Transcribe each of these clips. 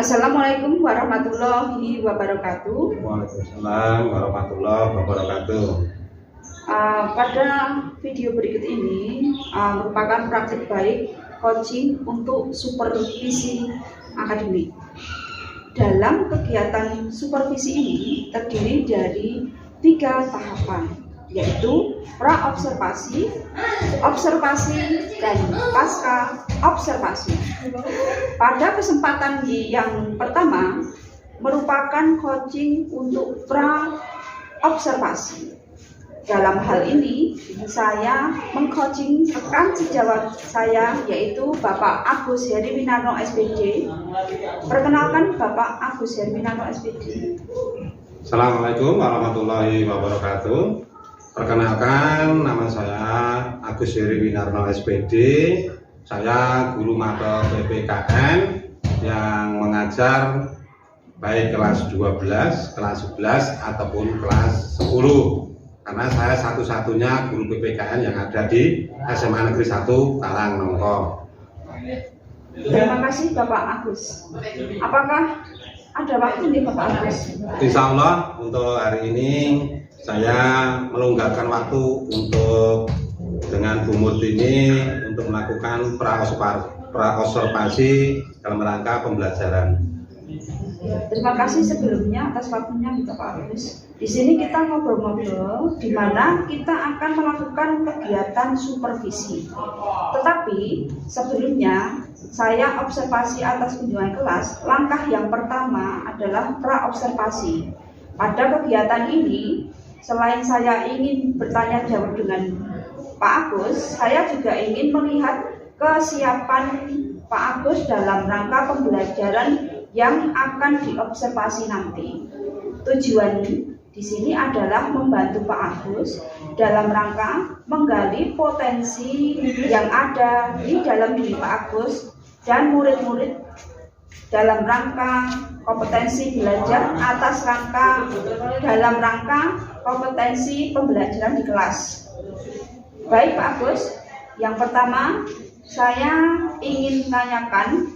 Assalamualaikum warahmatullahi wabarakatuh. Waalaikumsalam warahmatullahi wabarakatuh. Pada video berikut ini merupakan praktik baik coaching untuk supervisi akademik. Dalam kegiatan supervisi ini terdiri dari 3 tahapan, yaitu pra-observasi, observasi, dan pasca observasi. Pada kesempatan yang pertama merupakan coaching untuk pra-observasi. Dalam hal ini saya mengcoaching rekan sejawat saya, yaitu Bapak Agus Heriwinarno SPD. Perkenalkan Bapak Agus Heriwinarno SPD. Assalamualaikum warahmatullahi wabarakatuh. Perkenalkan, nama saya Agus Heriwinarno SPD. Saya guru mata PPKN yang mengajar baik kelas 12, kelas 11 ataupun kelas 10. Karena saya satu-satunya guru PPKN yang ada di SMA Negeri 1 Talangnongko. Terima kasih Bapak Agus. Apakah ada waktu nih Bapak Agus? Insya Allah untuk hari ini saya melonggarkan waktu untuk dengan Bu Murti ini untuk melakukan pra-observasi dalam rangka pembelajaran. Terima kasih sebelumnya atas waktunya Bapak Agus. Di sini kita ngobrol-ngobrol, di mana kita akan melakukan kegiatan supervisi. Tetapi sebelumnya saya observasi atas kunjungan kelas. Langkah yang pertama adalah pra-observasi. Pada kegiatan ini, selain saya ingin bertanya jawab dengan Pak Agus, saya juga ingin melihat kesiapan Pak Agus dalam rangka pembelajaran yang akan diobservasi nanti. Tujuan di sini adalah membantu Pak Agus dalam rangka menggali potensi yang ada di dalam diri Pak Agus dan murid-murid dalam rangka kompetensi belajar atas dalam rangka kompetensi pembelajaran di kelas. Baik Pak Agus, yang pertama saya ingin tanyakan,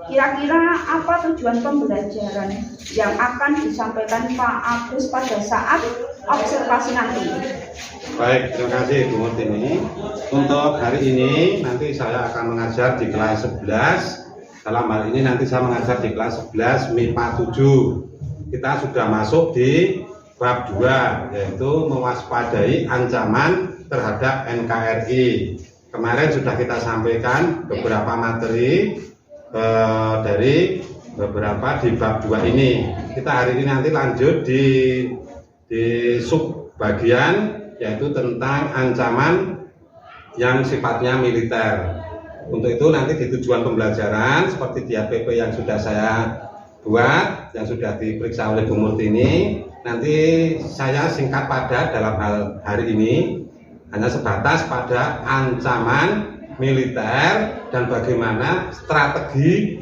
kira-kira apa tujuan pembelajaran yang akan disampaikan Pak Agus pada saat observasi nanti? Baik, terima kasih Bu Murti. Untuk hari ini nanti saya akan mengajar di kelas 11. Dalam hal ini nanti saya mengajar di kelas 11 MIPA 7. Kita sudah masuk di bab 2, yaitu mewaspadai ancaman terhadap NKRI. Kemarin sudah kita sampaikan beberapa materi dari beberapa di bab 2 ini. Kita hari ini nanti lanjut di sub bagian, yaitu tentang ancaman yang sifatnya militer. Untuk itu nanti di tujuan pembelajaran seperti di APP yang sudah saya buat, yang sudah diperiksa oleh Bu Murti ini, nanti saya singkat padat dalam hal hari ini hanya sebatas pada ancaman militer dan bagaimana strategi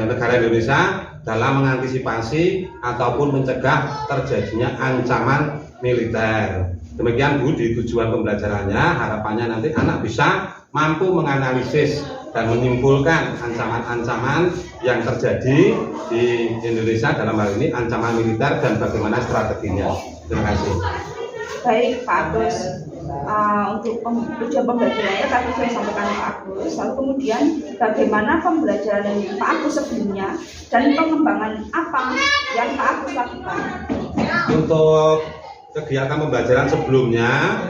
negara Indonesia dalam mengantisipasi ataupun mencegah terjadinya ancaman militer. Demikian Bu di tujuan pembelajarannya, harapannya nanti anak bisa mampu menganalisis dan menyimpulkan ancaman-ancaman yang terjadi di Indonesia dalam hal ini ancaman militer dan bagaimana strateginya. Terima kasih. Baik Pak Agus, untuk tujuan pembelajarannya tadi saya sampaikan Pak Agus. Lalu kemudian bagaimana pembelajaran Pak Agus sebelumnya dan pengembangan apa yang Pak Agus lakukan? Untuk kegiatan pembelajaran sebelumnya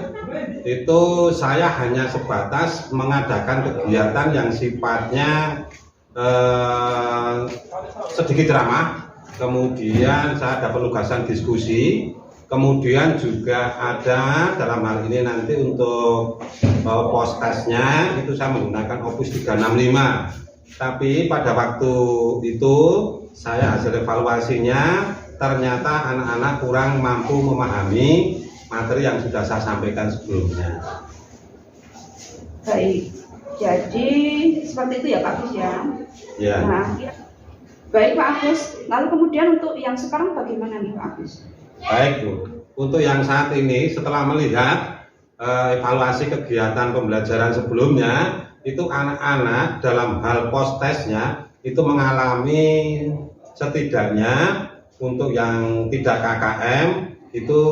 itu saya hanya sebatas mengadakan kegiatan yang sifatnya sedikit ceramah, kemudian saya ada penugasan diskusi, kemudian juga ada dalam hal ini nanti untuk post-testnya itu saya menggunakan Opus 365. Tapi pada waktu itu saya hasil evaluasinya ternyata anak-anak kurang mampu memahami materi yang sudah saya sampaikan sebelumnya. Baik, jadi seperti itu ya Pak Agus ya. Ya. Nah, baik Pak Agus. Lalu kemudian untuk yang sekarang bagaimana nih Pak Agus? Baik Bu, untuk yang saat ini setelah melihat evaluasi kegiatan pembelajaran sebelumnya, itu anak-anak dalam hal post testnya itu mengalami setidaknya untuk yang tidak KKM itu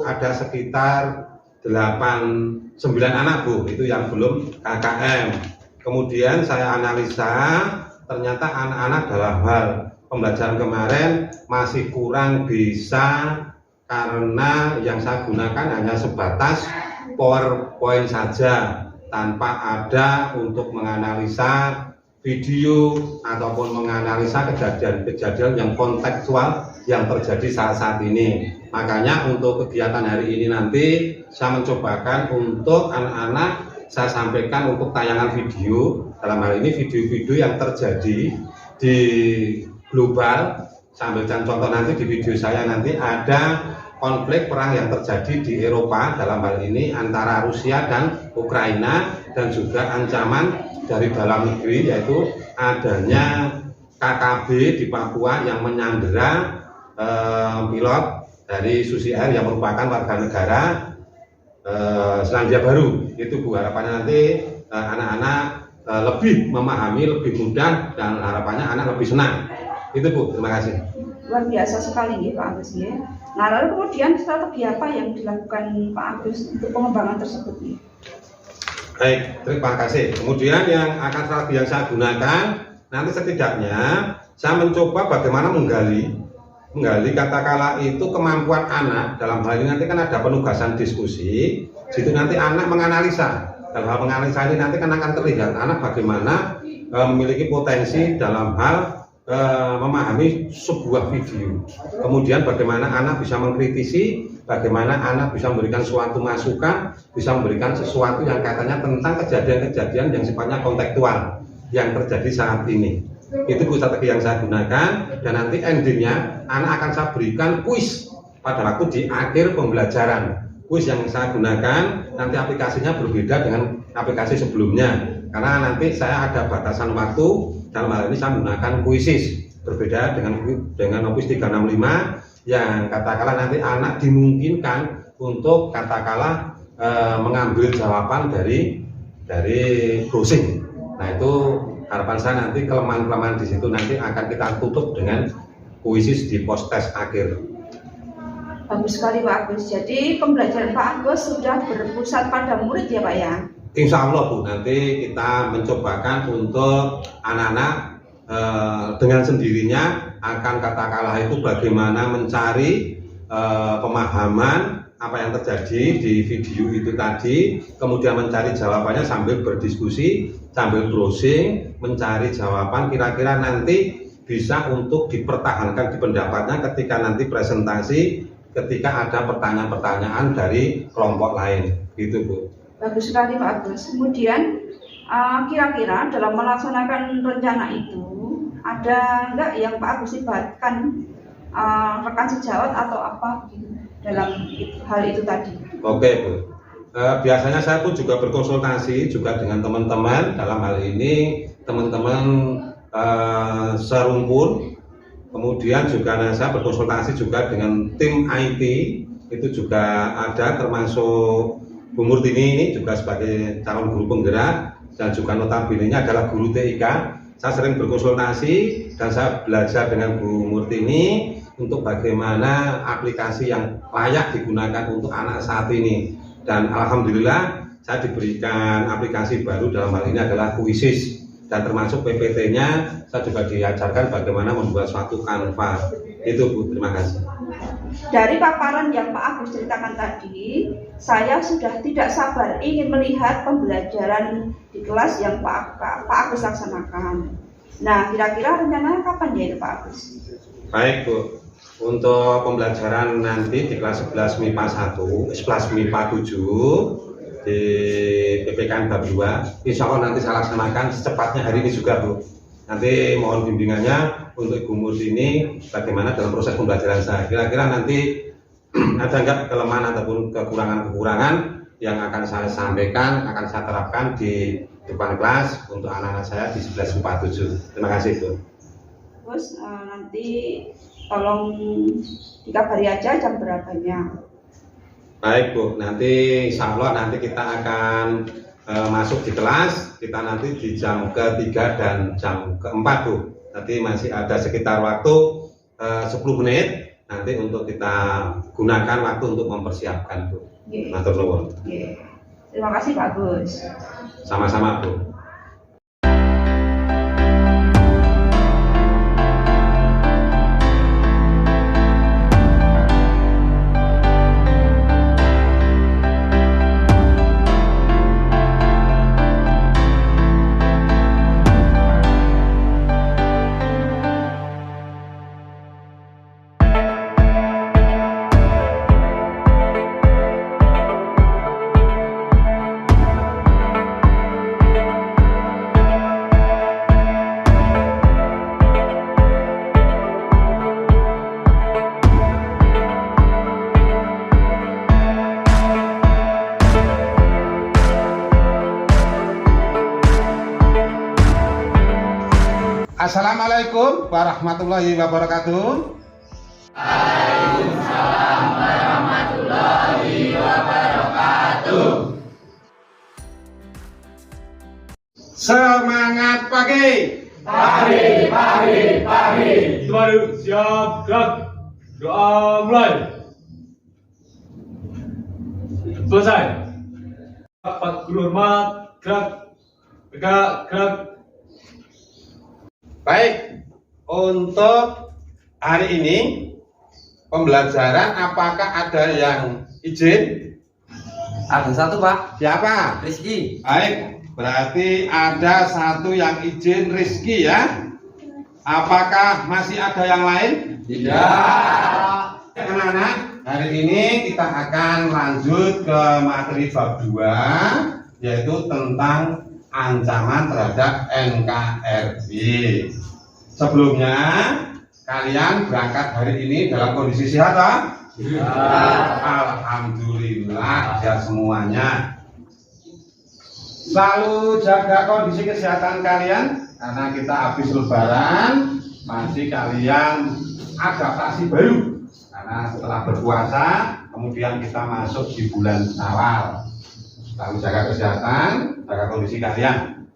ada sekitar 8-9 anak Bu, itu yang belum KKM. Kemudian saya analisa ternyata anak-anak dalam hal pembelajaran kemarin masih kurang bisa karena yang saya gunakan hanya sebatas PowerPoint saja tanpa ada untuk menganalisa video ataupun menganalisa kejadian-kejadian yang kontekstual yang terjadi saat ini. Makanya untuk kegiatan hari ini nanti saya mencobakan untuk anak-anak saya sampaikan untuk tayangan video, dalam hal ini video-video yang terjadi di global. Saya ambilkan contoh nanti di video saya nanti ada konflik perang yang terjadi di Eropa, dalam hal ini antara Rusia dan Ukraina, dan juga ancaman dari dalam negeri yaitu adanya KKB di Papua yang menyandera pilot dari Susi Air yang merupakan warga negara Selandia Baru. Itu Bu, harapannya nanti anak-anak lebih memahami, lebih mudah, dan harapannya anak lebih senang. Itu Bu, terima kasih. Luar biasa sekali ya Pak Agus ya. Nah lalu kemudian strategi apa yang dilakukan Pak Agus untuk pengembangan tersebut ya? Baik, terima kasih. Kemudian yang akan strategi yang saya gunakan nanti setidaknya saya mencoba bagaimana menggali katakanlah itu kemampuan anak. Dalam hal ini nanti kan ada penugasan diskusi, situ nanti anak menganalisa. Dalam hal menganalisa ini nanti kan akan terlihat anak bagaimana memiliki potensi dalam hal memahami sebuah video. Kemudian bagaimana anak bisa mengkritisi, bagaimana anak bisa memberikan suatu masukan, bisa memberikan sesuatu yang katanya tentang kejadian-kejadian yang sifatnya kontekstual yang terjadi saat ini. Itu strategi yang saya gunakan, dan nanti endingnya anak akan saya berikan kuis pada waktu di akhir pembelajaran. Kuis yang saya gunakan nanti aplikasinya berbeda dengan aplikasi sebelumnya, karena nanti saya ada batasan waktu. Dalam hal ini saya menggunakan kuisis, berbeda dengan kuis 365 yang katakanlah nanti anak dimungkinkan untuk katakanlah mengambil jawaban dari browsing. Nah itu harapan saya nanti kelemahan-kelemahan di situ nanti akan kita tutup dengan kuisis di post test akhir. Bagus sekali Pak Agus. Jadi pembelajaran Pak Agus sudah berpusat pada murid ya Pak ya? Insya Allah Bu, nanti kita mencobakan untuk anak-anak dengan sendirinya akan katakanlah itu bagaimana mencari pemahaman apa yang terjadi di video itu tadi, kemudian mencari jawabannya sambil berdiskusi, sambil browsing, mencari jawaban kira-kira nanti bisa untuk dipertahankan di pendapatnya ketika nanti presentasi, ketika ada pertanyaan-pertanyaan dari kelompok lain, gitu Bu. Bagus sekali Pak Agus. Kemudian kira-kira dalam melaksanakan rencana itu ada enggak yang Pak Agus libatkan rekan sejawat atau apa gitu dalam hal itu tadi? Oke Bu. Biasanya saya pun juga berkonsultasi juga dengan teman-teman, dalam hal ini teman-teman serumpun. Kemudian juga saya berkonsultasi juga dengan tim IT, itu juga ada termasuk Bu Murtini ini juga sebagai calon guru penggerak, dan juga notabene-nya adalah guru TIK. Saya sering berkonsultasi dan saya belajar dengan Bu Murtini untuk bagaimana aplikasi yang layak digunakan untuk anak saat ini. Dan alhamdulillah saya diberikan aplikasi baru, dalam hal ini adalah kuisis, dan termasuk PPT-nya saya juga diajarkan bagaimana membuat suatu kanvas. Itu Bu, terima kasih. Dari paparan yang Pak Agus ceritakan tadi, saya sudah tidak sabar ingin melihat pembelajaran di kelas yang Pak Agus laksanakan. Nah, kira-kira rencananya kapan ya itu Pak Agus? Baik Bu, untuk pembelajaran nanti di kelas 11 MIPA 1, 11 MIPA 7 di PPKN bab 2, insya Allah nanti saya laksanakan secepatnya hari ini juga Bu. Nanti mohon bimbingannya untuk Ibu Murtini bagaimana dalam proses pembelajaran saya. Kira-kira nanti ada enggak kelemahan ataupun kekurangan-kekurangan yang akan saya sampaikan, akan saya terapkan di depan kelas untuk anak-anak saya di 11 MIPA 7. Terima kasih Bu. Terus nanti tolong dikabari aja jam berapanya. Baik Bu, nanti insya Allah nanti kita akan masuk di kelas, kita nanti di jam ke-3 dan jam ke-4 Bu. Nanti masih ada sekitar waktu 10 menit nanti untuk kita gunakan waktu untuk mempersiapkan, Bu. Matur nuwun. Terima kasih Pak Gus. Sama-sama, Bu. Assalamualaikum warahmatullahi wabarakatuh. Waalaikumsalam warahmatullahi wabarakatuh. Semangat pagi. Pagi. Baru siap gerak. Doa mulai. Selesai. Rapat guru hormat, gerak. Gerak. Baik, untuk hari ini pembelajaran apakah ada yang izin? Ada satu Pak, Siapa? Rizky. Baik, berarti ada satu yang izin, Rizky ya. Apakah masih ada yang lain? Tidak. Anak-anak, hari ini kita akan lanjut ke materi bab 2, yaitu tentang ancaman terhadap NKRI. Sebelumnya, kalian berangkat hari ini dalam kondisi sehat, tak? Alhamdulillah ya semuanya. Selalu jaga kondisi kesehatan kalian, karena kita habis lebaran, masih kalian adaptasi baru. Karena setelah berpuasa, kemudian kita masuk di bulan Syawal. Selalu jaga kesehatan, jaga kondisi kalian.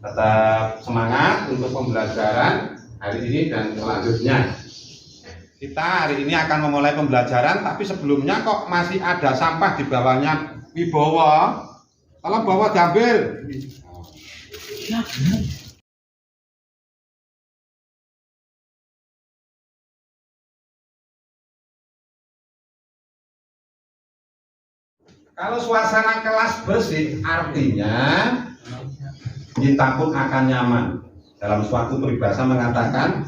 Tetap semangat untuk pembelajaran hari ini dan selanjutnya. Kita hari ini akan memulai pembelajaran, tapi sebelumnya kok masih ada sampah di bawahnya Wibowo. Tolong bawa diambil. Kalau suasana kelas bersih, artinya kita pun akan nyaman. Dalam suatu peribahasa mengatakan,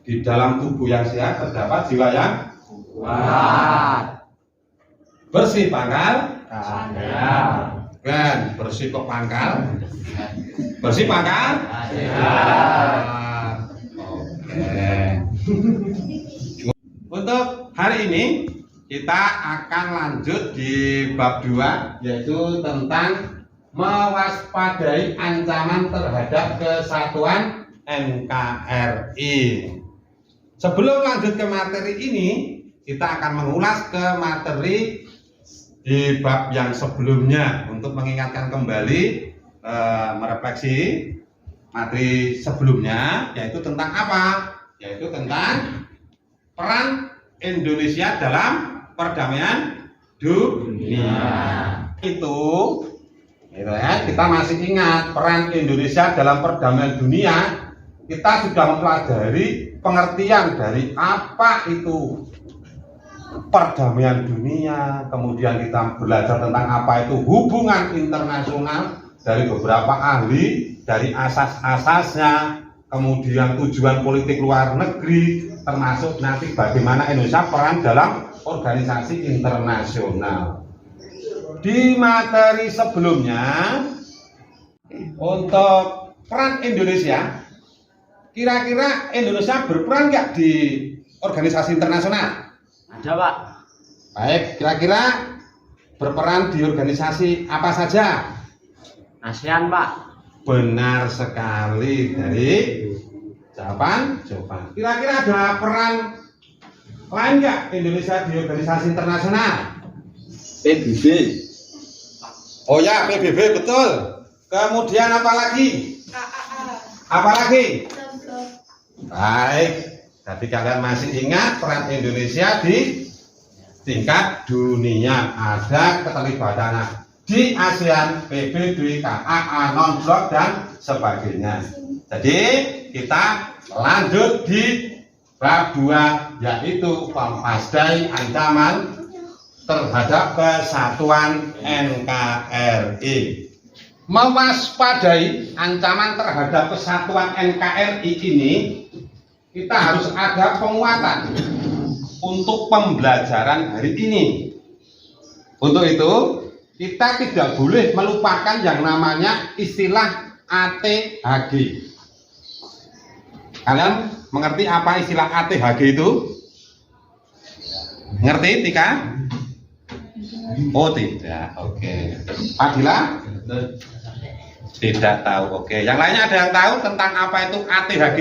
di dalam tubuh yang sehat terdapat jiwa yang Kuat. bersih pangkal. Ada. Kan, bersih kok pangkal. Bersih pangkal. Ada. Oke. Untuk hari ini kita akan lanjut di bab 2, yaitu tentang mewaspadai ancaman terhadap kesatuan NKRI. Sebelum lanjut ke materi ini, kita akan mengulas ke materi di bab yang sebelumnya untuk mengingatkan kembali, merefleksi materi sebelumnya, yaitu tentang apa? Yaitu tentang peran Indonesia dalam perdamaian dunia. Itu ya, kita masih ingat peran Indonesia dalam perdamaian dunia. Kita sudah mempelajari pengertian dari apa itu perdamaian dunia, kemudian kita belajar tentang apa itu hubungan internasional dari beberapa ahli, dari asas-asasnya, kemudian tujuan politik luar negeri, termasuk nanti bagaimana Indonesia peran dalam organisasi internasional. Di materi sebelumnya, untuk peran Indonesia, kira-kira Indonesia berperan nggak di organisasi internasional? Ada Pak. Baik, kira-kira berperan di organisasi apa saja? ASEAN Pak. Benar sekali dari jawaban. Kira-kira ada peran lain nggak Indonesia di organisasi internasional? PBB. Oh ya, PBB betul. Kemudian apa lagi? Apa lagi? Baik, jadi kalian masih ingat peran Indonesia di tingkat dunia, ada keterlibatannya di ASEAN, PBB, KAA, non-blok dan sebagainya. Jadi kita lanjut di bab 2, yaitu mewaspadai ancaman terhadap kesatuan NKRI. Mewaspadai ancaman terhadap kesatuan NKRI ini, kita harus ada penguatan untuk pembelajaran hari ini. Untuk itu, kita tidak boleh melupakan yang namanya istilah ATHG. Kalian mengerti apa istilah ATHG itu? Ngerti, Tika? Oh tidak, oke. Fadila? Tidak tahu, oke. Yang lainnya ada yang tahu tentang apa itu ATHG?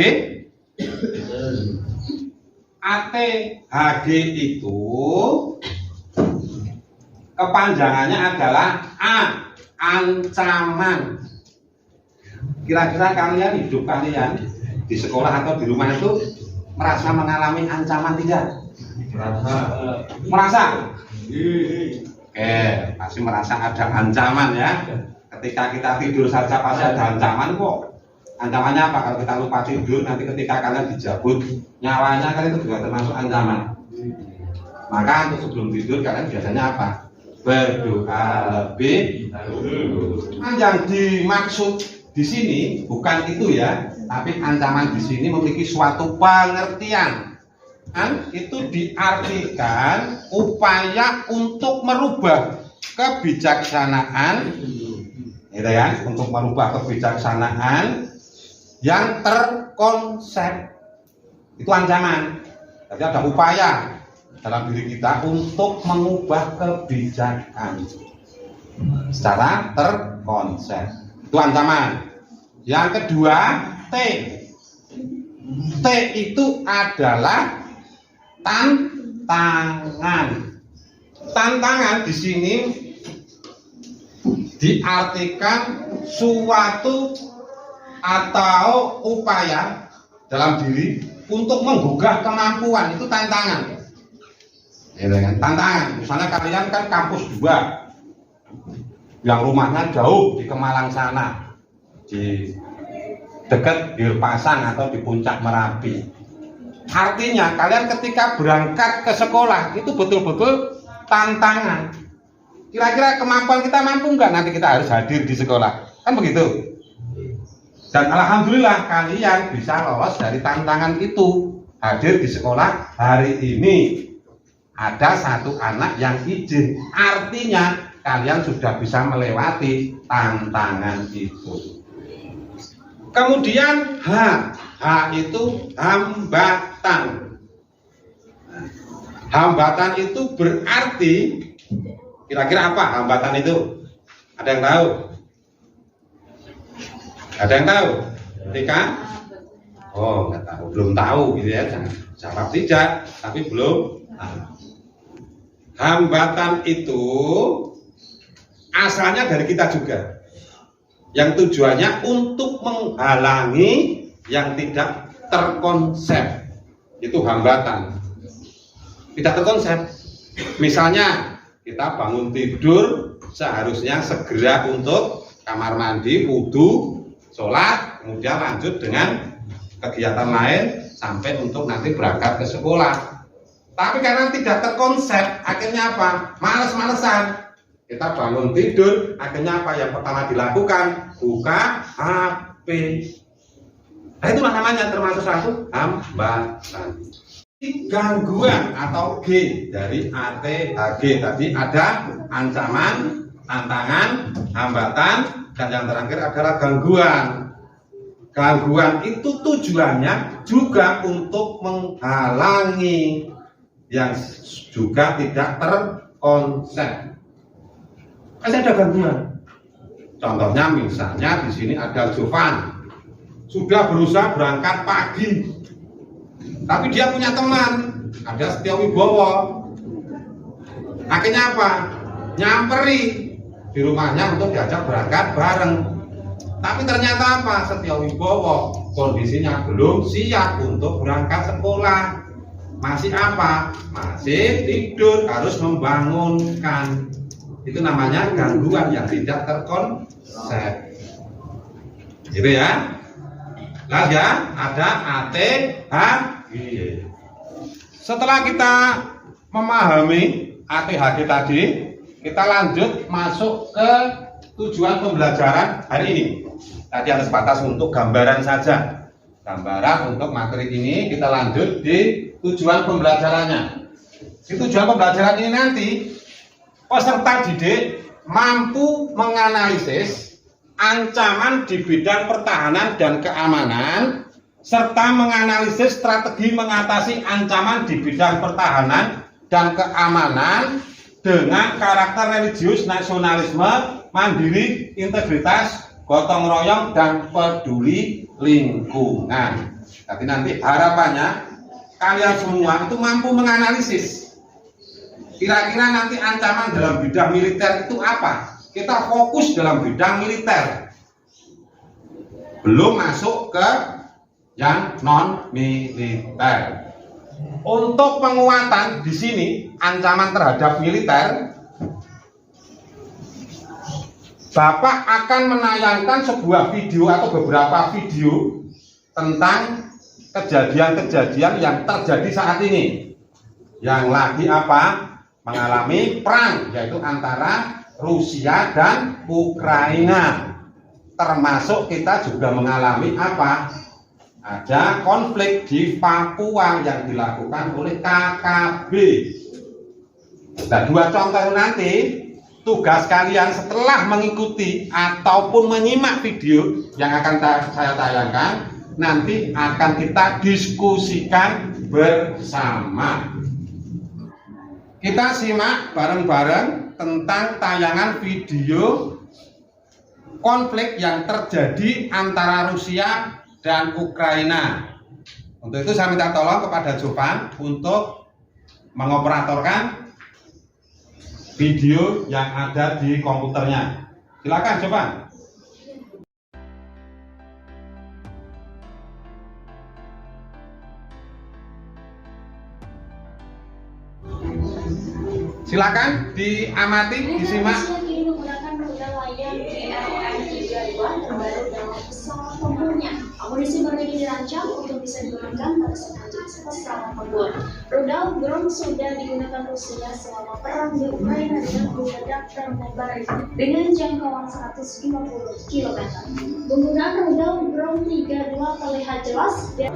ATHG itu kepanjangannya adalah A, ancaman. Kira-kira kalian, hidup kalian di sekolah atau di rumah itu merasa mengalami ancaman tidak? Merasa? Oke, pasti merasa ada ancaman ya. Ketika kita tidur saja pasti ada ancaman kok. Ancamannya apa? Kalau kita lupa tidur, nanti ketika kalian dijabut nyawanya, kan itu juga termasuk ancaman. Maka untuk sebelum tidur kalian biasanya apa? Berdoa lebih dulu. Yang dimaksud di sini bukan itu ya, tapi ancaman di sini memiliki suatu pengertian. Itu diartikan upaya untuk merubah kebijaksanaan, gitu ya, untuk merubah kebijaksanaan yang terkonsep. Itu ancaman. Jadi ada upaya dalam diri kita untuk mengubah kebijakan secara terkonsep. Itu ancaman. Yang kedua, T. T itu adalah tantangan. Tantangan di sini diartikan suatu atau upaya dalam diri untuk menggugah kemampuan. Itu tantangan. Tantangan. Misalnya kalian kan kampus 2 yang rumahnya jauh di Kemalang sana, di dekat Girpasang atau di Puncak Merapi. Artinya kalian ketika berangkat ke sekolah itu betul-betul tantangan. Kira-kira kemampuan kita mampu nggak nanti kita harus hadir di sekolah, kan begitu. Dan alhamdulillah kalian bisa lolos dari tantangan itu, hadir di sekolah hari ini. Ada satu anak yang izin, artinya kalian sudah bisa melewati tantangan itu. Kemudian H itu hambatan. Hambatan itu berarti, kira-kira apa hambatan itu? Ada yang tahu? Ada yang tahu? Tika? Oh, nggak tahu, belum tahu gitu ya. Jangan jawab tidak, tapi belum tahu. Hambatan itu asalnya dari kita juga, yang tujuannya untuk menghalangi yang tidak terkonsep. Itu hambatan. Tidak terkonsep. Misalnya kita bangun tidur, seharusnya segera untuk kamar mandi, wudu, sholat, kemudian lanjut dengan kegiatan lain sampai untuk nanti berangkat ke sekolah. Tapi karena tidak terkonsep, akhirnya apa? Males-malesan. Kita bangun tidur, akhirnya apa yang pertama dilakukan? Buka HP. Nah, itulah namanya termasuk satu hambatan. Gangguan atau G dari ATHG tadi ada ancaman, tantangan, hambatan, dan yang terakhir adalah gangguan. Gangguan itu tujuannya juga untuk menghalangi yang juga tidak terkonsep. Ada gangguan. Contohnya misalnya di sini ada Jovan, sudah berusaha berangkat pagi, tapi dia punya teman, ada Setia Wibowo. Akhirnya apa? Nyamperi di rumahnya untuk diajak berangkat bareng. Tapi ternyata apa? Setiowibowo kondisinya belum siap untuk berangkat sekolah. Masih apa? Masih tidur, harus membangunkan. Itu namanya gangguan yang tidak terkonsep. Gitu ya. Nah ya, ada ATHG. Setelah kita memahami ATHG tadi, kita lanjut masuk ke tujuan pembelajaran hari ini. Tadi ada sebatas untuk gambaran saja. Gambaran untuk materi ini, kita lanjut di tujuan pembelajarannya. Di tujuan pembelajaran ini nanti peserta didik mampu menganalisis ancaman di bidang pertahanan dan keamanan serta menganalisis strategi mengatasi ancaman di bidang pertahanan dan keamanan dengan karakter religius, nasionalisme, mandiri, integritas, gotong royong, dan peduli lingkungan. Tapi nanti harapannya kalian semua itu mampu menganalisis kira-kira nanti ancaman dalam bidang militer itu apa. Kita fokus dalam bidang militer, belum masuk ke yang non militer. Untuk penguatan di sini ancaman terhadap militer, Bapak akan menayangkan sebuah video atau beberapa video tentang kejadian-kejadian yang terjadi saat ini, yang lagi apa? Mengalami perang, yaitu antara Rusia dan Ukraina. Termasuk kita juga mengalami apa? Ada konflik di Papua yang dilakukan oleh KKB. Nah, dua contoh nanti tugas kalian setelah mengikuti ataupun menyimak video yang akan saya tayangkan, nanti akan kita diskusikan bersama. Kita simak bareng-bareng tentang tayangan video konflik yang terjadi antara Rusia dan Ukraina. Untuk itu saya minta tolong kepada Jovan untuk mengoperatorkan video yang ada di komputernya. Silakan Jovan. Silakan diamati, disimak. Kini menggunakan rudal layar GRM-32 terbaru dalam pesawat tempurnya. Amunisi baru ini dirancang untuk bisa digunakan pada sepanjang pesawat tempur. Rudal Grom sudah digunakan Rusia selama perang di Ukraina dengan meledak dan membara dengan jangkauan 150 km. Penggunaan rudal Grom 32 terlihat jelas dan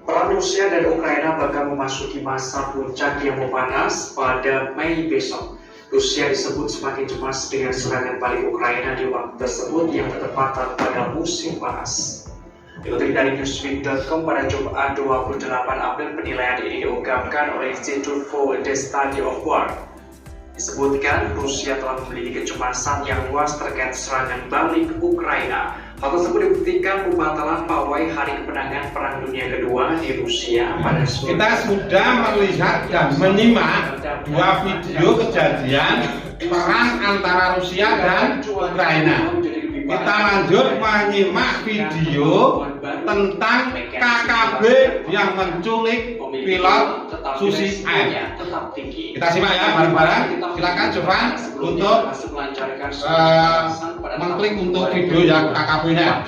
perang Rusia dan Ukraina bakal memasuki masa puncak yang memanas pada Mei besok. Rusia disebut semakin cemas dengan serangan balik Ukraina di waktu tersebut yang bertepatan pada musim panas. Dikutip dari newsweek.com pada Jumat 28 April, penilaian ini diungkapkan oleh Institute for the Study of War. Disebutkan Rusia telah memiliki kecemasan yang luas terkait serangan balik Ukraina. Hal tersebut dibuktikan pembatalan pawai Hari Kemenangan Perang Dunia Kedua di Rusia pada kita sudah melihat dan menyimak dua video kejadian perang antara Rusia dan Ukraina. Kita lanjut menyimak video tentang KKB yang menculik pilot Susi Air. Kita simak ya bareng-bareng. Silakan Jovan untuk mengklik untuk video yang KKB-nya.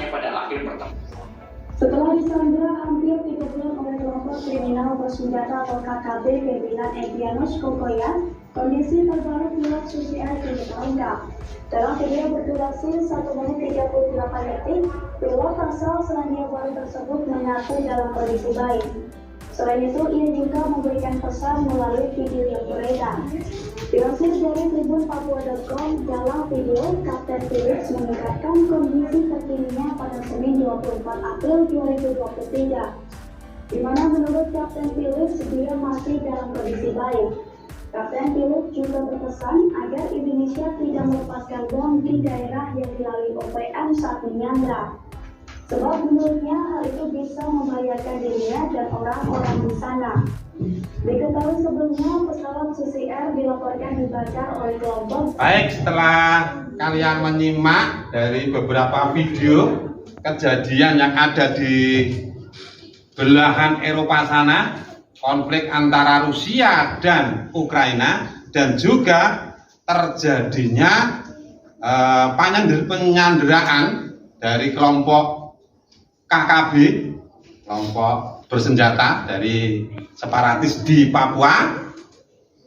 setelah disandra hampir 3 bulan oleh kelompok kriminal bersenjata atau KKB pimpinan Egyanus Kokoyan, kondisi terbaru pilot Susi Air tidak lengkap. Dalam video berdurasi 1 menit 38 detik, pilot asal Selandia Baru tersebut mengaku dalam kondisi baik. Selain itu, ia juga memberikan pesan melalui video yang beredar. Dilansir dari tribunpapua.com, dalam video, Kapten Phillips mengungkapkan kondisi terkininya pada Senin 24 April 2023, di mana menurut Kapten Phillips, dia masih dalam kondisi baik. Kapten Phillips juga berpesan agar Indonesia tidak melepaskan bom di daerah yang dilalui OPM saat menyandra. Sebab menurutnya hal itu bisa membahayakan dirinya dan orang-orang di sana. Diketahui sebelumnya pesawat Susi Air dilaporkan dibakar oleh kelompok. Baik, setelah kalian menyimak dari beberapa video kejadian yang ada di belahan Eropa sana, konflik antara Rusia dan Ukraina, dan juga terjadinya penyanderaan dari kelompok KKB, kelompok bersenjata dari separatis di Papua,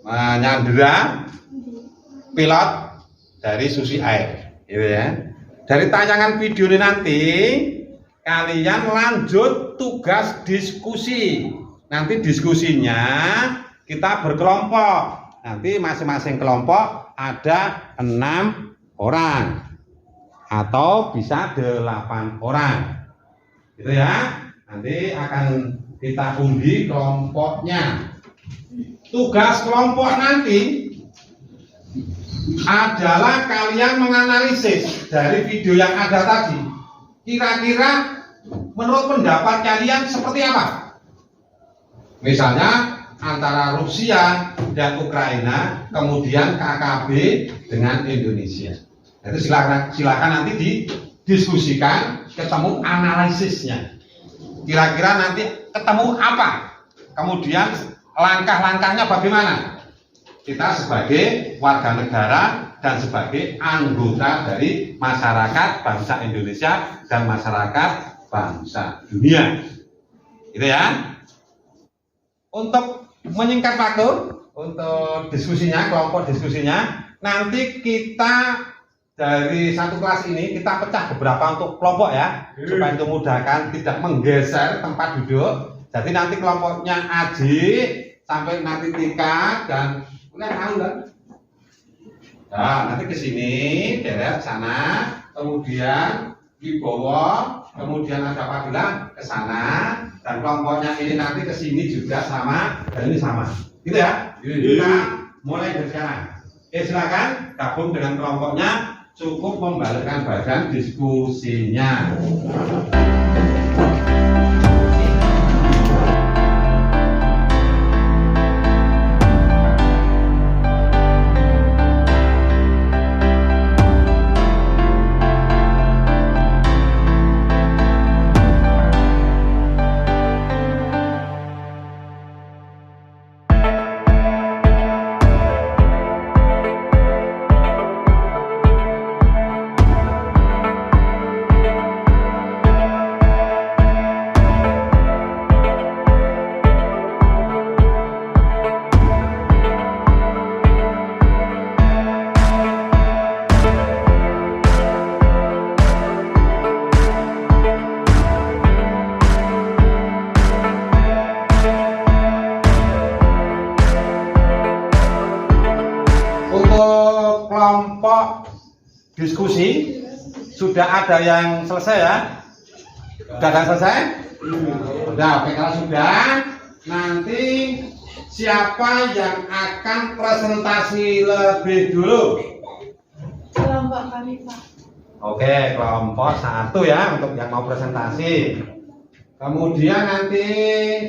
menyandera pilot dari Susi Air, gitu ya. Dari tayangan video ini nanti kalian lanjut tugas diskusi. Nanti diskusinya kita berkelompok. Nanti masing-masing kelompok ada 6 orang atau bisa 8 orang, gitu ya. Nanti akan kita undi kelompoknya. Tugas kelompok nanti adalah kalian menganalisis dari video yang ada tadi. Kira-kira menurut pendapat kalian seperti apa? Misalnya antara Rusia dan Ukraina, kemudian KKB dengan Indonesia. Itu silakan nanti didiskusikan, ketemu analisisnya. Kira-kira nanti ketemu apa? Kemudian langkah-langkahnya bagaimana? Kita sebagai warga negara dan sebagai anggota dari masyarakat bangsa Indonesia dan masyarakat bangsa dunia. Gitu ya. Untuk menyingkat waktu, untuk diskusinya, kelompok diskusinya, nanti kita dari satu kelas ini kita pecah beberapa untuk kelompok ya, supaya itu memudahkan, tidak menggeser tempat duduk. Jadi nanti kelompoknya Aji sampai nanti Tika dan kalian tahu kan? Nah, nanti ke sini, deret sana, kemudian Wibowo, kemudian ada Fadila ke sana, dan kelompoknya ini nanti ke sini juga sama, dan ini sama. Gitu ya? Kita mulai dari sekarang. Silakan gabung dengan kelompoknya, cukup membalikkan badan diskusinya. Kelompok diskusi sudah ada yang selesai ya? Sudah ada yang selesai? Sudah, oke. Kalau sudah, nanti siapa yang akan presentasi lebih dulu? Kelompok kami, Pak. Oke, kelompok 1 ya untuk yang mau presentasi. Kemudian nanti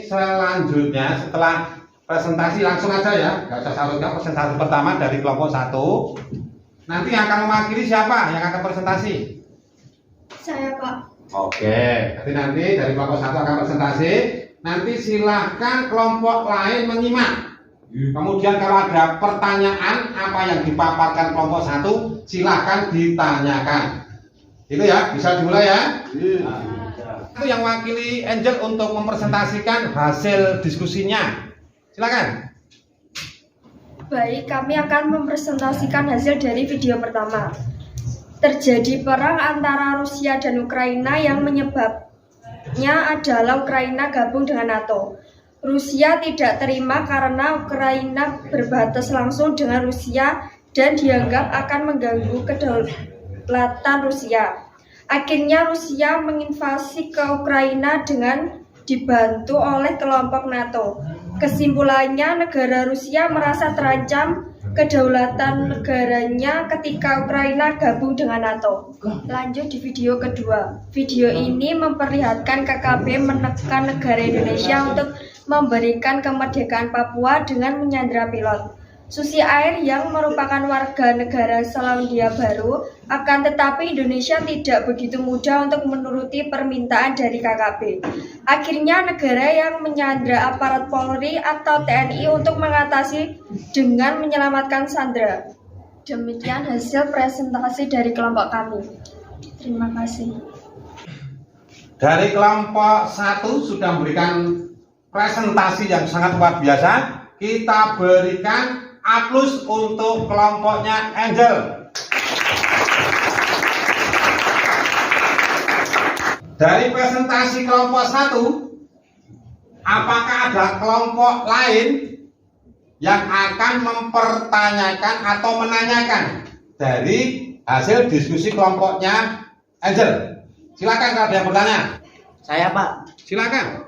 selanjutnya setelah presentasi langsung aja ya, nggak usah sarutkan. Presentasi pertama dari kelompok 1. Nanti yang akan mewakili siapa yang akan presentasi? Saya, Pak. Oke, nanti dari kelompok 1 akan presentasi. Nanti silahkan kelompok lain menyimak. Kemudian kalau ada pertanyaan apa yang dipaparkan kelompok 1, silahkan ditanyakan. Itu ya, bisa dimulai ya. Itu yang mewakili Angel untuk mempresentasikan hasil diskusinya. Silakan. Baik, kami akan mempresentasikan hasil dari video pertama. Terjadi perang antara Rusia dan Ukraina yang menyebabnya adalah Ukraina gabung dengan NATO. Rusia tidak terima karena Ukraina berbatas langsung dengan Rusia dan dianggap akan mengganggu kedaulatan Rusia. Akhirnya Rusia menginvasi ke Ukraina dengan dibantu oleh kelompok NATO. Kesimpulannya, negara Rusia merasa terancam kedaulatan negaranya ketika Ukraina gabung dengan NATO. Lanjut di video kedua. Video ini memperlihatkan KKB menekan negara Indonesia untuk memberikan kemerdekaan Papua dengan menyandra pilot Susi Air yang merupakan warga negara Selandia Baru. Akan tetapi Indonesia tidak begitu mudah untuk menuruti permintaan dari KKB. Akhirnya negara yang menyandra aparat Polri atau TNI untuk mengatasi dengan menyelamatkan sandera. Demikian hasil presentasi dari kelompok kami. Terima kasih. Dari kelompok 1 sudah memberikan presentasi yang sangat luar biasa. Kita berikan A+ untuk kelompoknya Angel. Dari presentasi kelompok 1, apakah ada kelompok lain yang akan mempertanyakan atau menanyakan dari hasil diskusi kelompoknya Angel? Silakan kalau ada yang bertanya. Saya, Pak. Silakan.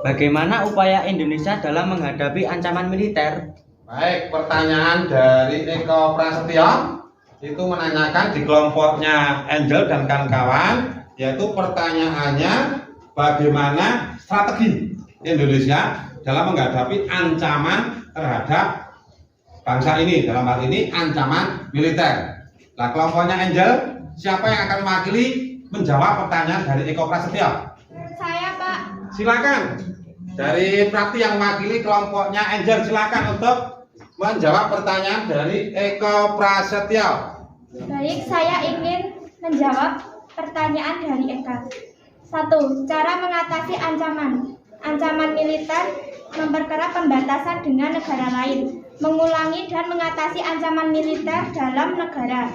Bagaimana upaya Indonesia dalam menghadapi ancaman militer? Baik, pertanyaan dari Eko Prasetyo itu menanyakan di kelompoknya Angel dan kawan-kawan, yaitu pertanyaannya bagaimana strategi Indonesia dalam menghadapi ancaman terhadap bangsa ini, dalam hal ini ancaman militer. Nah, kelompoknya Angel, siapa yang akan mewakili menjawab pertanyaan dari Eko Prasetyo? Saya, Pak. Silakan. Dari Prakti yang mewakili kelompoknya Angel, silakan untuk menjawab pertanyaan dari Eko Prasetyo. Baik, saya ingin menjawab pertanyaan dari Eka. 1. Cara mengatasi ancaman. Ancaman militer memperkerat pembatasan dengan negara lain. Mengulangi dan mengatasi ancaman militer dalam negara.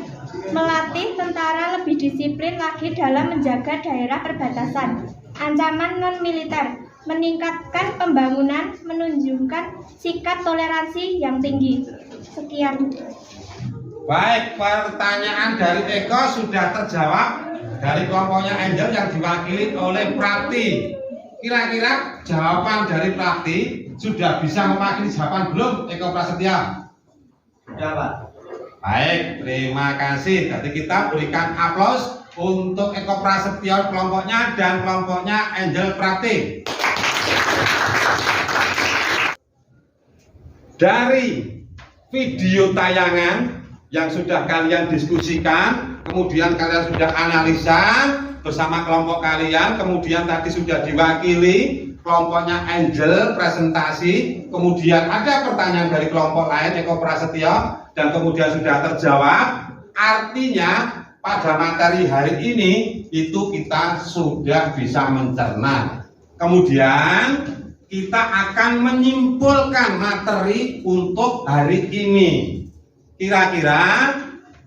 Melatih tentara lebih disiplin lagi dalam menjaga daerah perbatasan. Ancaman non-militer. Meningkatkan pembangunan, menunjukkan sikap toleransi yang tinggi. Sekian. Baik, pertanyaan dari Eko sudah terjawab dari kelompoknya Angel yang diwakili oleh Prakti. Kira-kira jawaban dari Prakti sudah bisa mewakili jawaban belum, Eko Prasetyo? Sudah, Pak. Baik, terima kasih. Jadi kita berikan aplaus untuk Eko Prasetyo kelompoknya dan kelompoknya Angel Prakti. Dari video tayangan yang sudah kalian diskusikan, kemudian kalian sudah analisa bersama kelompok kalian, kemudian tadi sudah diwakili kelompoknya Angel presentasi, kemudian ada pertanyaan dari kelompok lain Eko Prasetyo dan kemudian sudah terjawab. Artinya pada materi hari ini itu kita sudah bisa mencerna. Kemudian kita akan menyimpulkan materi untuk hari ini. Kira-kira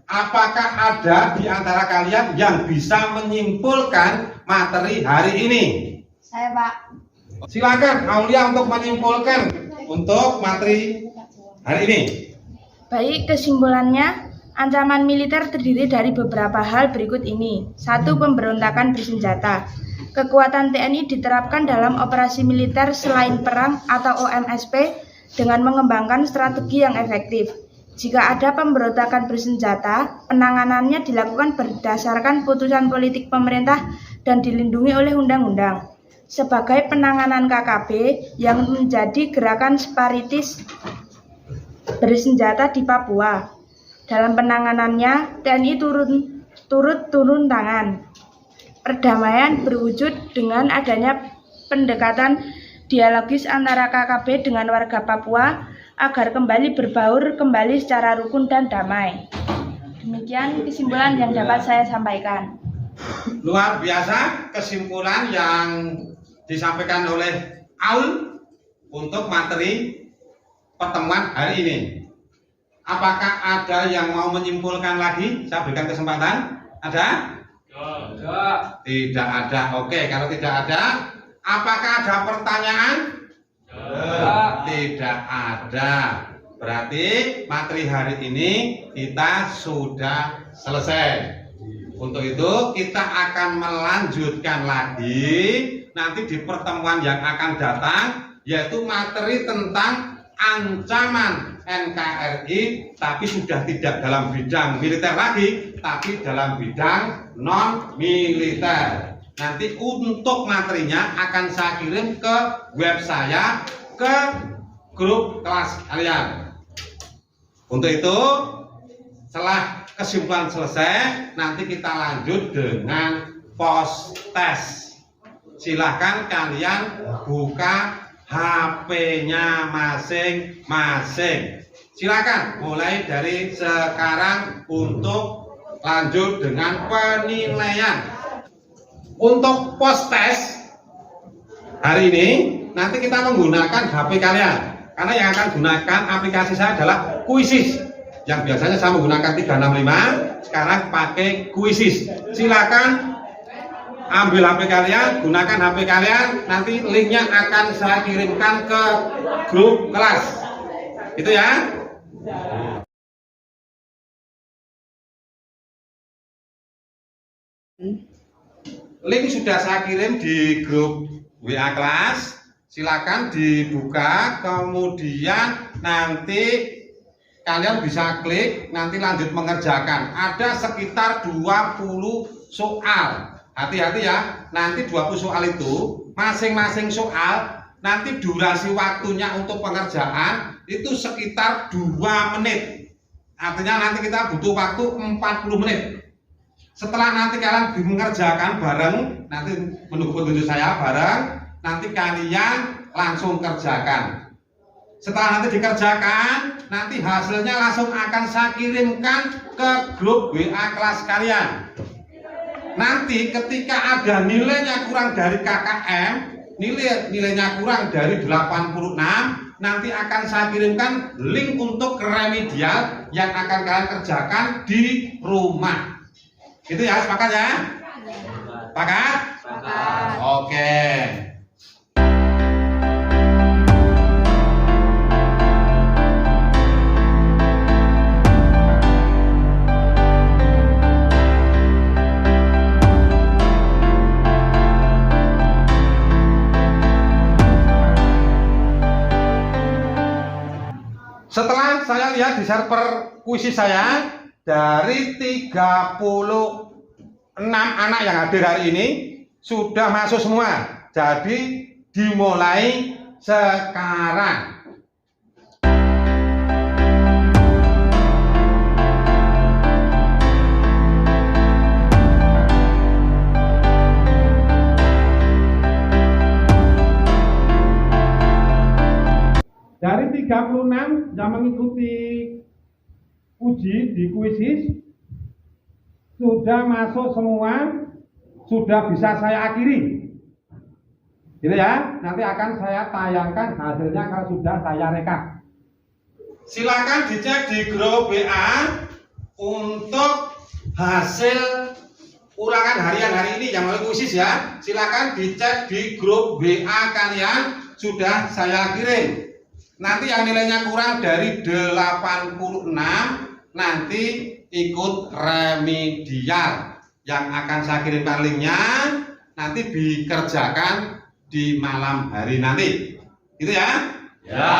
apakah ada di antara kalian yang bisa menyimpulkan materi hari ini? Saya, Pak. Silakan Aulia untuk menyimpulkan untuk materi hari ini. Baik, kesimpulannya, ancaman militer terdiri dari beberapa hal berikut ini. 1. Pemberontakan bersenjata. Kekuatan TNI diterapkan dalam operasi militer selain perang atau OMSP dengan mengembangkan strategi yang efektif. Jika ada pemberontakan bersenjata, penanganannya dilakukan berdasarkan putusan politik pemerintah dan dilindungi oleh undang-undang. Sebagai penanganan KKB yang menjadi gerakan separatis bersenjata di Papua. Dalam penanganannya, TNI turut turun tangan. Perdamaian berwujud dengan adanya pendekatan dialogis antara KKB dengan warga Papua agar kembali berbaur kembali secara rukun dan damai. Demikian kesimpulan yang dapat saya sampaikan. Luar biasa kesimpulan yang disampaikan oleh Aul untuk materi pertemuan hari ini. Apakah ada yang mau menyimpulkan lagi? Saya berikan kesempatan. Ada? Tidak ada. Oke, kalau tidak ada, apakah ada pertanyaan? Tidak ada. Berarti materi hari ini kita sudah selesai. Untuk itu kita akan melanjutkan lagi nanti di pertemuan yang akan datang, yaitu materi tentang ancaman NKRI, tapi sudah tidak dalam bidang militer lagi, tapi dalam bidang non militer. Nanti untuk materinya akan saya kirim ke web saya, ke grup kelas kalian. Untuk itu, setelah kesimpulan selesai, nanti kita lanjut dengan post test. Silahkan kalian buka HP-nya masing-masing. Silakan mulai dari sekarang untuk lanjut dengan penilaian. Untuk post test hari ini nanti kita menggunakan HP kalian, karena yang akan gunakan aplikasi saya adalah Quizzes. Yang biasanya saya menggunakan 365, sekarang pakai Quizzes. Silakan ambil HP kalian, gunakan HP kalian, nanti linknya akan saya kirimkan ke grup kelas. Itu ya. Link sudah saya kirim di grup WA kelas. Silakan dibuka, kemudian nanti kalian bisa klik, nanti lanjut mengerjakan. Ada sekitar 20 soal. Hati-hati ya, nanti 20 soal itu, masing-masing soal, nanti durasi waktunya untuk pengerjaan itu sekitar 2 menit. Artinya nanti kita butuh waktu 40 menit. Setelah nanti kalian mengerjakan bareng, nanti menunggu petunjuk saya bareng, nanti kalian langsung kerjakan. Setelah nanti dikerjakan, nanti hasilnya langsung akan saya kirimkan ke grup WA kelas kalian. Nanti ketika ada nilainya kurang dari KKM, nilainya kurang dari 86, nanti akan saya kirimkan link untuk remedial yang akan kalian kerjakan di rumah. Gitu ya, sepakat ya? Sepakat? Sepakat. Oke. Setelah saya lihat di server kuisi saya, dari 36 anak yang hadir hari ini sudah masuk semua. Jadi dimulai sekarang. Dari 36 yang mengikuti uji di Quizzes sudah masuk semua, sudah bisa saya akhiri. Gitu ya, nanti akan saya tayangkan hasilnya kalau sudah saya rekap. Silakan dicek di grup WA untuk hasil ulangan harian hari ini yang melalui Quizzes ya. Silakan dicek di grup WA kalian, sudah saya kirim. Nanti yang nilainya kurang dari 86 nanti ikut remedial yang akan saya kirimkan linknya, nanti dikerjakan di malam hari nanti. Gitu ya? Ya.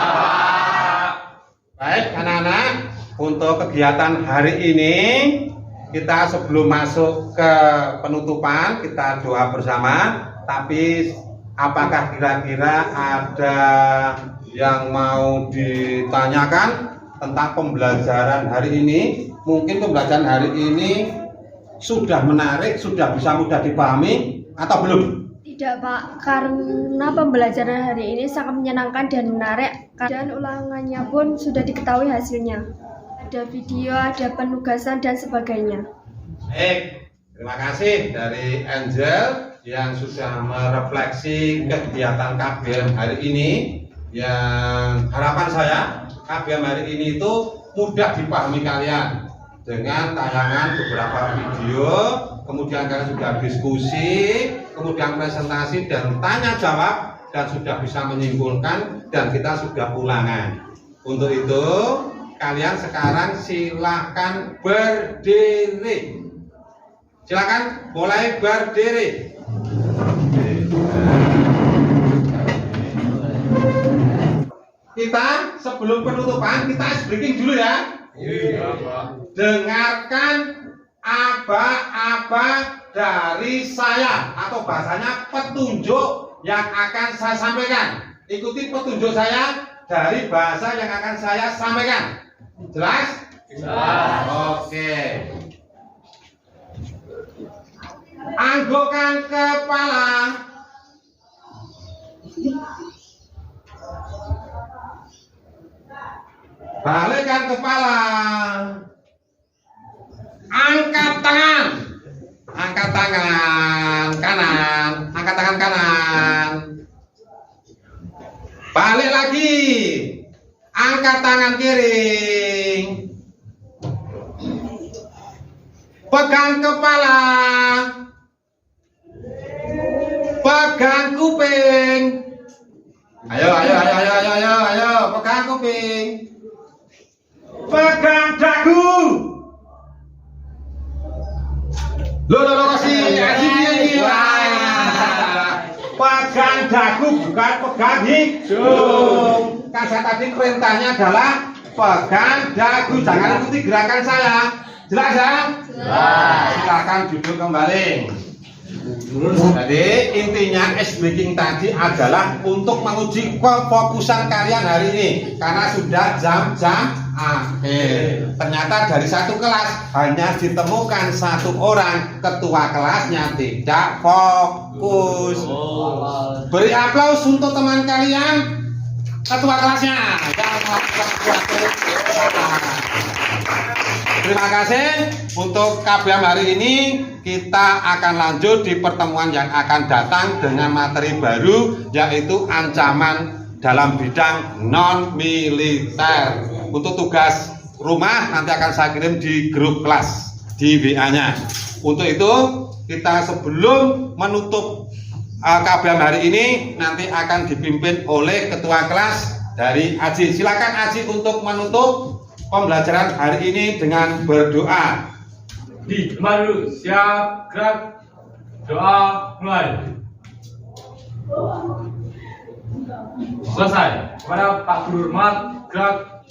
Baik anak-anak, untuk kegiatan hari ini kita sebelum masuk ke penutupan kita doa bersama. Tapi apakah kira-kira ada yang mau ditanyakan tentang pembelajaran hari ini? Mungkin pembelajaran hari ini sudah menarik, sudah bisa mudah dipahami atau belum? Tidak Pak, karena pembelajaran hari ini sangat menyenangkan dan menarik, dan ulangannya pun sudah diketahui hasilnya. Ada video, ada penugasan dan sebagainya. Baik, terima kasih dari Angel yang sudah merefleksi kegiatan KBM hari ini. Yang harapan saya KBM hari ini itu mudah dipahami kalian dengan tayangan beberapa video, kemudian kalian sudah diskusi, kemudian presentasi dan tanya jawab, dan sudah bisa menyimpulkan, dan kita sudah ulangan. Untuk itu kalian sekarang silahkan berdiri. Silakan mulai berdiri. Kita sebelum penutupan kita ice breaking dulu ya. Iya, Pak. Dengarkan aba-aba dari saya atau bahasanya petunjuk yang akan saya sampaikan. Ikuti petunjuk saya dari bahasa yang akan saya sampaikan. Jelas? Jelas. Oke. Anggokan kepala. Balikkan kepala. Angkat tangan. Angkat tangan kanan. Angkat tangan kanan. Balik lagi. Angkat tangan kiri. Pegang kepala. Pegang kuping. Ayo, pegang kuping. Pegang dagu. Lo kasih ini. Pegang dagu bukan pegang hidung. Kan saya tadi perintahnya adalah pegang dagu. Jangan ikuti gerakan saya. Jelas ya? Jelas. Silakan duduk kembali. Jadi intinya ice breaking tadi adalah untuk menguji kefokusan kalian hari ini karena sudah jam-jam akhir. Ternyata dari satu kelas hanya ditemukan satu orang ketua kelasnya tidak fokus. Beri aplaus untuk teman kalian ketua kelasnya. Terima kasih untuk KBM hari ini. Kita akan lanjut di pertemuan yang akan datang dengan materi baru yaitu ancaman dalam bidang non militer. Untuk tugas rumah nanti akan saya kirim di grup kelas di WA-nya. Untuk itu kita sebelum menutup KBM hari ini nanti akan dipimpin oleh ketua kelas dari Aji. Silakan Aji untuk menutup pembelajaran hari ini dengan berdoa. Di dulu, siap, gerak, doa, mulai. Selesai. Kepada Pak Guru Hormat, gerak.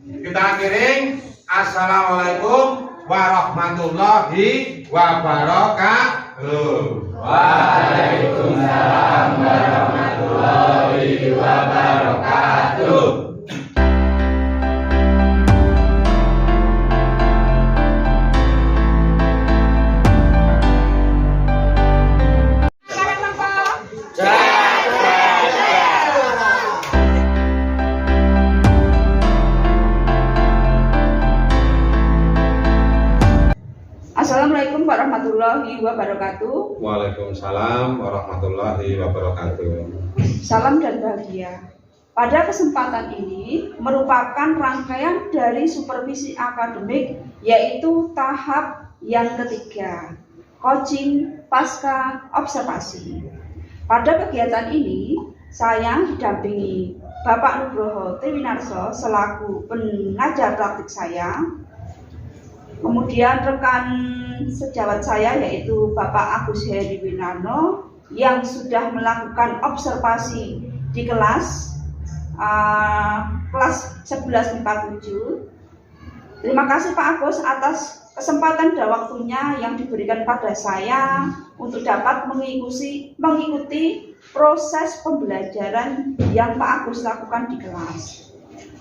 Kita akhirin. Assalamualaikum warahmatullahi wabarakatuh. Waalaikumsalam warahmatullahi wabarakatuh. Assalamualaikum warahmatullahi wabarakatuh. Waalaikumsalam warahmatullahi wabarakatuh. Salam dan bahagia. Pada kesempatan ini merupakan rangkaian dari supervisi akademik yaitu tahap yang ketiga, coaching pasca observasi. Pada kegiatan ini saya didampingi Bapak Nugroho Triwinarso selaku pengajar praktik saya. Kemudian rekan sejawat saya yaitu Bapak Agus Heri Winarno yang sudah melakukan observasi di kelas 1147. Terima kasih Pak Agus atas kesempatan dan waktunya yang diberikan pada saya untuk dapat mengikuti proses pembelajaran yang Pak Agus lakukan di kelas.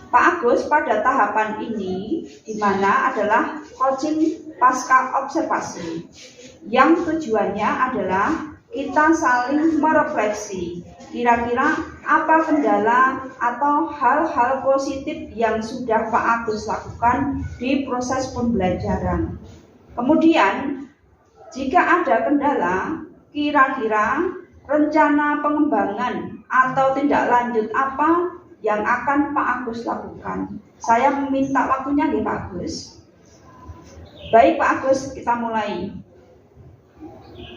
Pak Agus pada tahapan ini di mana adalah coaching pasca observasi yang tujuannya adalah kita saling merefleksi kira-kira apa kendala atau hal-hal positif yang sudah Pak Agus lakukan di proses pembelajaran. Kemudian jika ada kendala, kira-kira rencana pengembangan atau tindak lanjut apa yang akan Pak Agus lakukan. Saya meminta waktunya nih Pak Agus. Baik Pak Agus, kita mulai.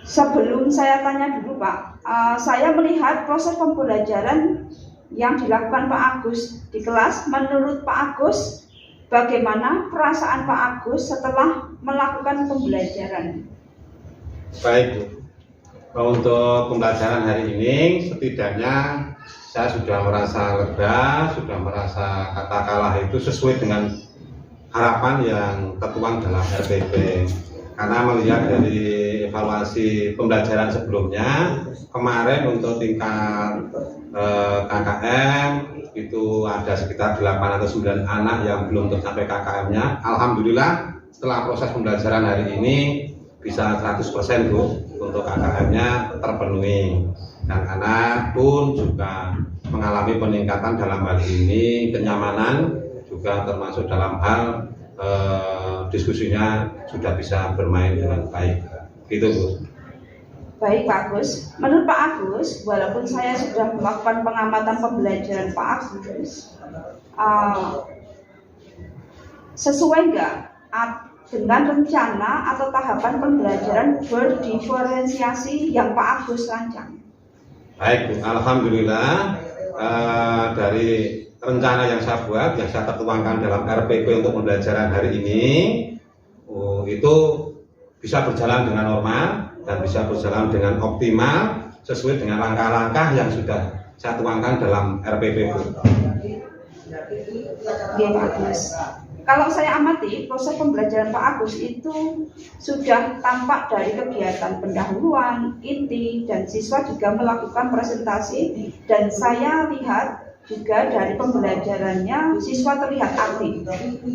Sebelum saya tanya dulu Pak, saya melihat proses pembelajaran yang dilakukan Pak Agus di kelas. Menurut Pak Agus, bagaimana perasaan Pak Agus setelah melakukan pembelajaran? Baik Bu, untuk pembelajaran hari ini setidaknya saya sudah merasa lega, sudah merasa kata kalah itu sesuai dengan harapan yang tertuang dalam RPP. Karena melihat dari evaluasi pembelajaran sebelumnya, kemarin untuk tingkat KKM itu ada sekitar 8 atau 9 anak yang belum tercapai KKM-nya. Alhamdulillah setelah proses pembelajaran hari ini bisa 100% Bu untuk KKM-nya terpenuhi. Dan anak pun juga mengalami peningkatan dalam hal ini kenyamanan, juga termasuk dalam hal diskusinya sudah bisa bermain dengan baik. Gitu Bu. Baik Pak Agus, menurut Pak Agus, walaupun saya sudah melakukan pengamatan pembelajaran Pak Agus, sesuai nggak dengan rencana atau tahapan pembelajaran berdiferensiasi yang Pak Agus rancang? Baik Bu, alhamdulillah dari rencana yang saya buat, yang saya tertuangkan dalam RPP untuk pembelajaran hari ini, itu bisa berjalan dengan normal dan bisa berjalan dengan optimal sesuai dengan langkah-langkah yang sudah saya tuangkan dalam RPP Bu. Oke Pak Agus. Kalau saya amati proses pembelajaran Pak Agus itu sudah tampak dari kegiatan pendahuluan, inti, dan siswa juga melakukan presentasi, dan saya lihat juga dari pembelajarannya siswa terlihat aktif.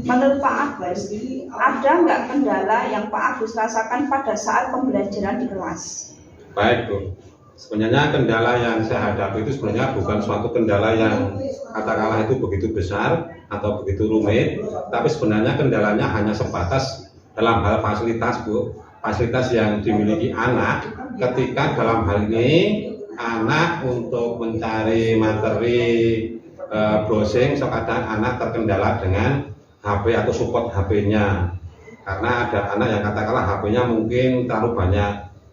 Menurut Pak Agus, ada nggak kendala yang Pak Agus rasakan pada saat pembelajaran di kelas? Baik Bu, sebenarnya kendala yang saya hadapi itu sebenarnya bukan suatu kendala yang katakanlah itu begitu besar atau begitu rumit, tapi sebenarnya kendalanya hanya sebatas dalam hal fasilitas Bu, fasilitas yang dimiliki anak ketika dalam hal ini anak untuk mencari materi browsing, kadang anak terkendala dengan HP atau support HP-nya, karena ada anak yang katakanlah HP-nya mungkin terlalu banyak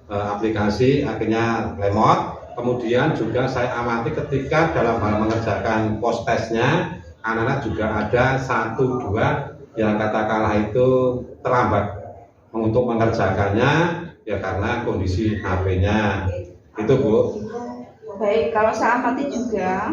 aplikasi, akhirnya lemot. Kemudian juga saya amati ketika dalam hal mengerjakan post testnya, anak-anak juga ada 1-2 yang katakanlah itu terlambat untuk mengerjakannya, ya karena kondisi HP-nya. Itu Bu. Baik, kalau saya amati juga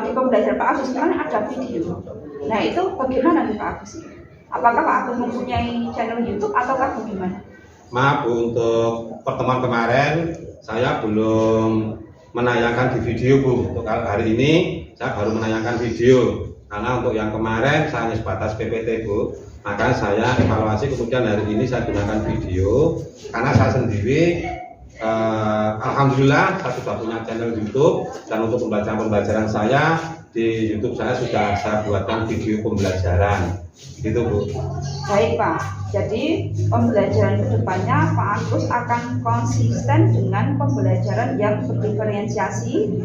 di pembelajaran Pak Agus kan ada video. Nah itu bagaimana nih Pak Agus? Apakah Pak Agus mempunyai channel YouTube ataukah bagaimana? Maaf Bu, untuk pertemuan kemarin saya belum menayangkan di video Bu. Untuk hari ini saya baru menayangkan video, karena untuk yang kemarin saya hanya sebatas PPT Bu. Maka saya evaluasi, kemudian hari ini saya gunakan video, karena saya sendiri alhamdulillah saya sudah punya channel YouTube, dan untuk pembelajaran saya di YouTube saya sudah saya buatkan video pembelajaran. Gitu Bu. Baik Pak, jadi pembelajaran kedepannya Pak Agus akan konsisten dengan pembelajaran yang berdiferensiasi,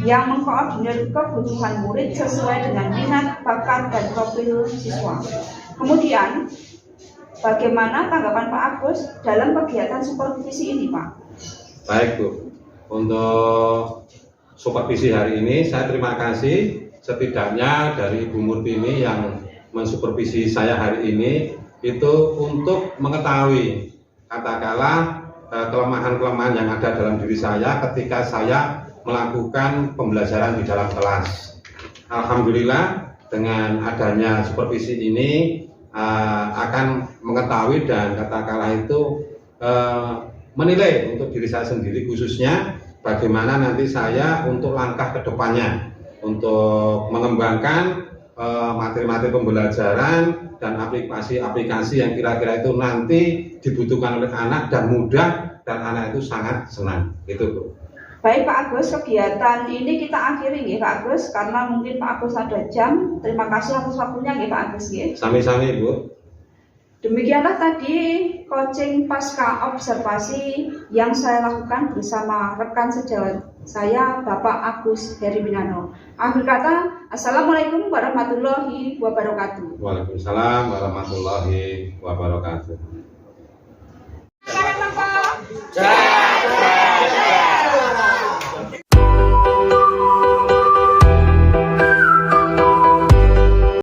yang mengkoordinir kebutuhan murid sesuai dengan minat, bakat, dan profil siswa. Kemudian, bagaimana tanggapan Pak Agus dalam kegiatan supervisi ini Pak? Baik Bu, untuk supervisi hari ini saya terima kasih setidaknya dari Ibu Murtini yang mensupervisi saya hari ini, itu untuk mengetahui katakanlah kelemahan-kelemahan yang ada dalam diri saya ketika saya melakukan pembelajaran di dalam kelas. Alhamdulillah dengan adanya supervisi ini akan mengetahui dan katakanlah itu menilai untuk diri saya sendiri, khususnya bagaimana nanti saya untuk langkah ke depannya untuk mengembangkan materi-materi pembelajaran dan aplikasi-aplikasi yang kira-kira itu nanti dibutuhkan oleh anak dan mudah, dan anak itu sangat senang. Gitu Bu. Baik Pak Agus, kegiatan ini kita akhiri ya Pak Agus, karena mungkin Pak Agus ada jam. Terima kasih atas waktunya ya Pak Agus ya. Sami-sami Bu. Demikianlah tadi coaching pasca observasi yang saya lakukan bersama rekan sejawat saya, Bapak Agus Heriwinarno. Akhir kata, Assalamualaikum warahmatullahi wabarakatuh. Waalaikumsalam warahmatullahi wabarakatuh.